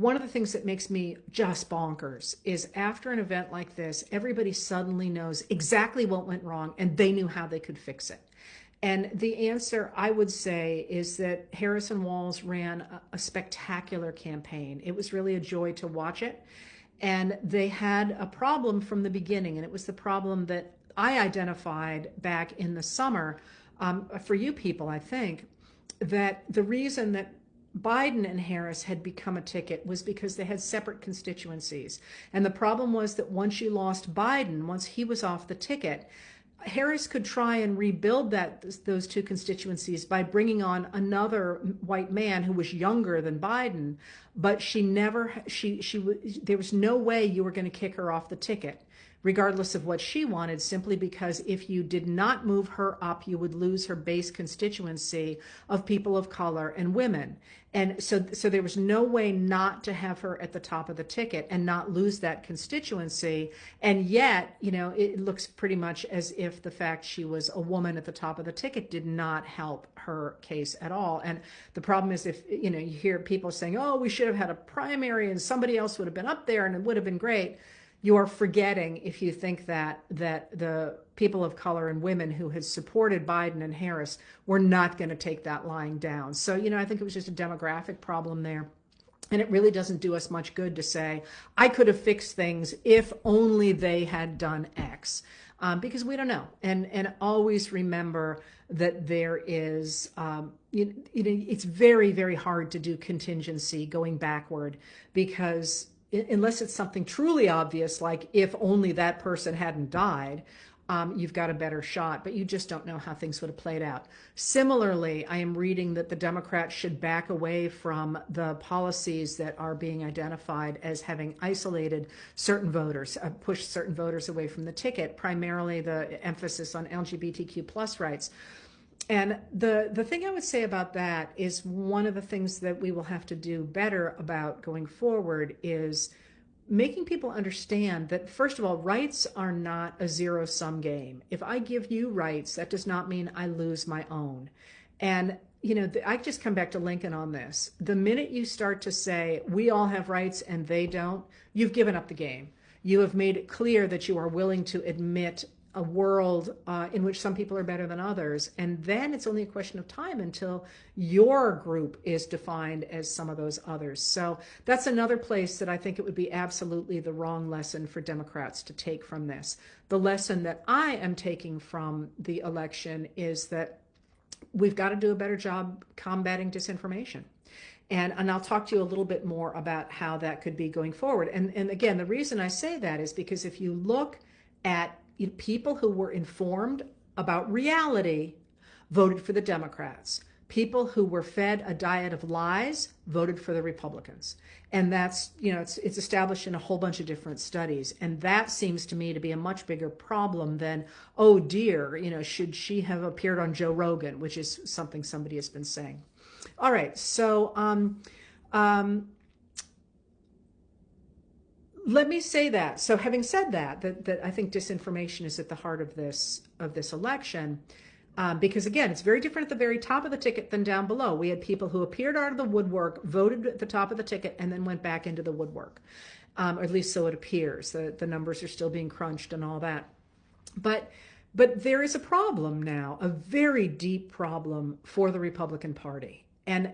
One of the things that makes me just bonkers is after an event like this, everybody suddenly knows exactly what went wrong and they knew how they could fix it. And the answer, I would say, is that Harris and Walz ran a spectacular campaign. It was really a joy to watch it. And they had a problem from the beginning, and it was the problem that I identified back in the summer, for you people, I think, that the reason that Biden and Harris had become a ticket was because they had separate constituencies. And the problem was that once you lost Biden, once he was off the ticket, Harris could try and rebuild those two constituencies by bringing on another white man who was younger than Biden, but there was no way you were going to kick her off the ticket, regardless of what she wanted, simply because if you did not move her up, you would lose her base constituency of people of color and women. And so there was no way not to have her at the top of the ticket and not lose that constituency. And yet, it looks pretty much as if the fact she was a woman at the top of the ticket did not help her case at all. And the problem is, if you hear people saying, oh, we should have had a primary and somebody else would have been up there and it would have been great. You are forgetting, if you think that the people of color and women who had supported Biden and Harris were not going to take that lying down. So, I think it was just a demographic problem there. And it really doesn't do us much good to say, I could have fixed things if only they had done X, because we don't know. And always remember that there is, it's very, very hard to do contingency going backward, because unless it's something truly obvious, like if only that person hadn't died, you've got a better shot, but you just don't know how things would have played out. Similarly, I am reading that the Democrats should back away from the policies that are being identified as having isolated certain voters, pushed certain voters away from the ticket, primarily the emphasis on LGBTQ plus rights. And the thing I would say about that is, one of the things that we will have to do better about going forward is making people understand that, first of all, rights are not a zero-sum game. If I give you rights, that does not mean I lose my own. And I just come back to Lincoln on this. The minute you start to say we all have rights and they don't, you've given up the game. You have made it clear that you are willing to admit a world in which some people are better than others. And then it's only a question of time until your group is defined as some of those others. So that's another place that I think it would be absolutely the wrong lesson for Democrats to take from this. The lesson that I am taking from the election is that we've got to do a better job combating disinformation. And I'll talk to you a little bit more about how that could be going forward. And again, the reason I say that is because if you look at people who were informed about reality voted for the Democrats. People who were fed a diet of lies voted for the Republicans. And that's, it's established in a whole bunch of different studies. And that seems to me to be a much bigger problem than, oh dear, should she have appeared on Joe Rogan, which is something somebody has been saying. All right, so let me say that. So having said that I think disinformation is at the heart of this election, because again, it's very different at the very top of the ticket than down below. We had people who appeared out of the woodwork, voted at the top of the ticket, and then went back into the woodwork. Or at least so it appears. The numbers are still being crunched and all that. But there is a problem now, a very deep problem for the Republican Party. And